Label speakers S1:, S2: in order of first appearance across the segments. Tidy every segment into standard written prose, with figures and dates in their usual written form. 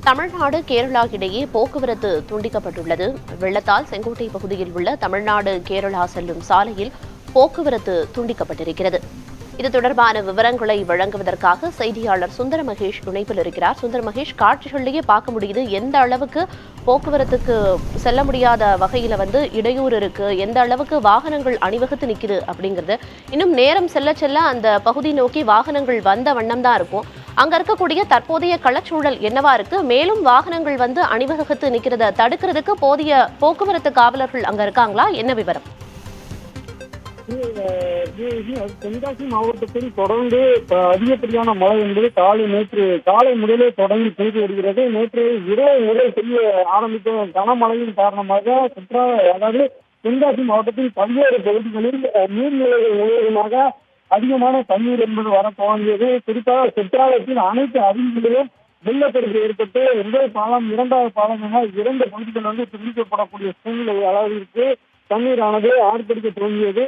S1: தமிழ்நாடு கேரளா இடையே போக்குவரத்து துண்டிக்கப்பட்டுள்ளது. வெள்ளத்தால் செங்கோட்டை பகுதியில் உள்ள தமிழ்நாடு கேரளா செல்லும் சாலையில் போக்குவரத்து துண்டிக்கப்பட்டிருக்கிறது. இது தொடர்பான விவரங்களை வழங்குவதற்காக செய்தியாளர் சுந்தர மகேஷ் இணைப்பில் இருக்கிறார். சுந்தர மகேஷ், காட்சிகளிலேயே பார்க்க முடியுது எந்த அளவுக்கு போக்குவரத்துக்கு செல்ல முடியாத வகையில இடையூறு இருக்கு, எந்த அளவுக்கு வாகனங்கள் அணிவகுத்து நிக்குது அப்படிங்கிறது. இன்னும் நேரம் செல்ல செல்ல அந்த பகுதி நோக்கி வாகனங்கள் வந்த வண்ணம் தான் இருக்கும். அங்க இருக்கக்கூடிய தற்போதைய களச்சூழல் என்னவா இருக்கு? மேலும் வாகனங்கள் அணிவகுத்து நிக்கிறத தடுக்கிறதுக்கு போதிய போக்குவரத்து காவலர்கள் அங்க இருக்காங்களா? என்ன விவரம்?
S2: தென்காசி மாவட்டத்தில் தொடர்ந்து அதிகப்படியான மழை என்பது நேற்று காலை முதலே தொடங்கி பெய்து வருகிறது. நேற்று இரவு முதல் பெய்ய ஆரம்பித்த கனமழையின் காரணமாக அதாவது தென்காசி மாவட்டத்தில் பல்வேறு பகுதிகளில் நீர்நிலைகள் முழுவதுமாக அதிகமான தண்ணீர் என்பது வர துவங்கியது. குறிப்பாக குற்றாலத்தில் அனைத்து அருவிகளிலும் வெள்ளப்பெருக்கு ஏற்பட்டு முதல் பாலம், இரண்டாவது பாலம் என இரண்டு பகுதிகள் துண்டிக்கப்படக்கூடிய சூழ்நிலை அளவிற்கு தண்ணீரானது ஆர்ப்பரிக்க துவங்கியது.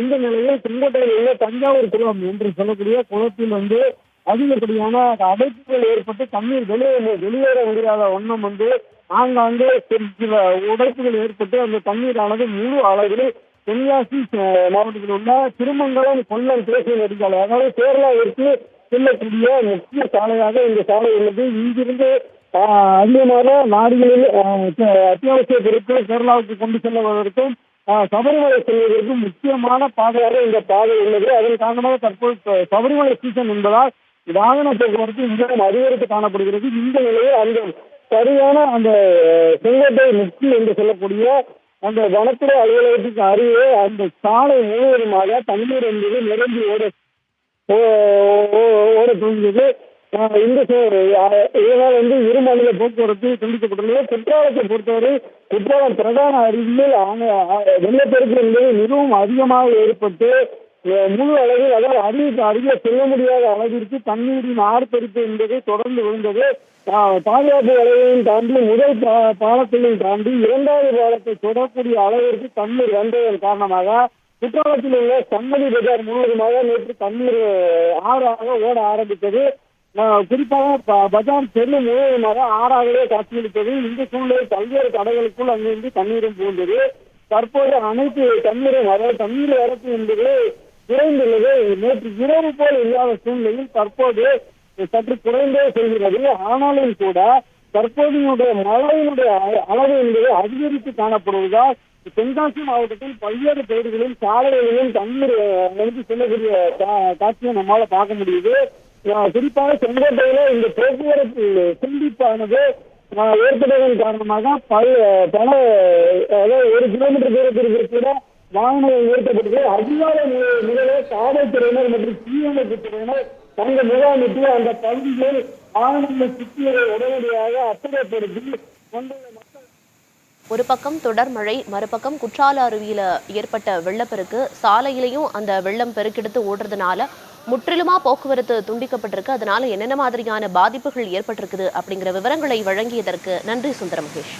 S2: இந்த நிலையில் செங்கோட்டையில் உள்ள தஞ்சாவூர் குளம் என்று சொல்லக்கூடிய குளத்தில் அதிகப்படியான அடைப்புகள் ஏற்பட்டு தண்ணீர் வெளியேற முடியாத வண்ணம் ஆங்காங்கே சில உடைப்புகள் ஏற்பட்டு அந்த தண்ணீரானது முழு அளவில் தென்காசி மாவட்டத்தில் உள்ள திருமங்கலம் கொல்லம் தேசிய நெடுஞ்சாலை, அதாவது கேரளாவிற்கு செல்லக்கூடிய முக்கிய சாலையாக இந்த சாலை உள்ளது. இங்கிருந்து அதிகமான நாடுகளில் அத்தியாவசிய பொருட்கள் கேரளாவுக்கு கொண்டு செல்வதற்கும் சபரிமலை செல்வதற்கும் முக்கியமான பாதையாக இந்த பாதை உள்ளது. அதன் காரணமாக தற்போது சபரிமலை சீசன் என்பதால் வாகன போக்குவரத்து மிகவும் அதிகரித்து காணப்படுகிறது. இந்த நிலையில் அந்த சரியான அந்த செங்கோட்டை முக்கிய என்று சொல்லக்கூடிய அந்த வனத்துறை அலுவலகத்துக்கு அருகே அந்த சாலை முழுவதுமாக தண்ணீர் என்பது நிரம்பி ஓட துவங்கியது. இதனால் இரு மாநில போக்குவரத்து துண்டிக்கப்பட்டுள்ளது. குற்றாலத்தை பொறுத்தவரை குற்றாலம் பிரதான அருவியில் வெள்ளப்பெருக்கு என்பது மிகவும் அதிகமாக ஏற்பட்டு முழு அளவில், அதாவது அருவிக்கு அருகே செல்ல முடியாத அளவிற்கு தண்ணீரின் ஆர்ப்பரிப்பு என்பது தொடர்ந்து விழுந்தது. பாதுகாப்பு வளைவையும் தாண்டி முதல் பாலத்தையும் தாண்டி இரண்டாவது பாலத்தை தொடரக்கூடிய அளவிற்கு தண்ணீர் வந்ததன் காரணமாக குற்றாலத்தில் உள்ள சம்மதி பஜார் முழுவதுமாக நேற்று தண்ணீர் ஆறாக ஓட ஆரம்பித்தது. குறிப்பாக பஜார் தெரு முழுவதுமாக ஆறாகவே காட்சியளித்தது. இந்த சூழ்நிலையில் பல்வேறு கடைகளுக்குள் அங்கிருந்து தண்ணீரும் புகுந்தது. தற்போது அனைத்து தண்ணீரும், அதாவது தண்ணீர் வரத்து என்பது குறைந்துள்ளது. நேற்று இரவு போல் இல்லாத சூழ்நிலையில் தற்போது சற்று குறைந்தே செல்கிறது. ஆனாலும் கூட தற்போதைய மழையினுடைய அளவு என்பது அதிகரித்து காணப்படுவதால் தென்காசி மாவட்டத்தில் பல்வேறு பகுதிகளில் சாலைகளிலும் தண்ணீர் செல்லக்கூடிய காட்சியை நம்மால பார்க்க முடியுது. குறிப்பாக செங்கோட்டையில இந்த போக்குவரத்து துண்டிப்பானது ஏற்படுவதன் காரணமாக பல அதாவது 1 கிலோமீட்டர் தூரத்திற்கு கூட வாகனங்கள் நிறுத்தப்பட்டது. அதிகாலை நிலையிலே காவல்துறையினர் மற்றும் தீயணைப்பு துறையினர் தங்க முகாமிட்டு அந்த பகுதியில் வாகனங்களை சுற்றியதை உடனடியாக அப்புறப்படுத்தி கொண்டுள்ள மக்கள்.
S1: ஒரு பக்கம் தொடர் மழை, மறுபக்கம் குற்றால அருவியில ஏற்பட்ட வெள்ளப்பெருக்கு, சாலையிலையும் அந்த வெள்ளம் பெருக்கெடுத்து ஓடுறதுனால முற்றிலுமா போக்குவரத்து துண்டிக்கப்பட்டிருக்கு. அதனால என்னென்ன மாதிரியான பாதிப்புகள் ஏற்பட்டிருக்குது அப்படிங்கிற விவரங்களை வழங்கியதற்கு நன்றி சுந்தர மகேஷ்.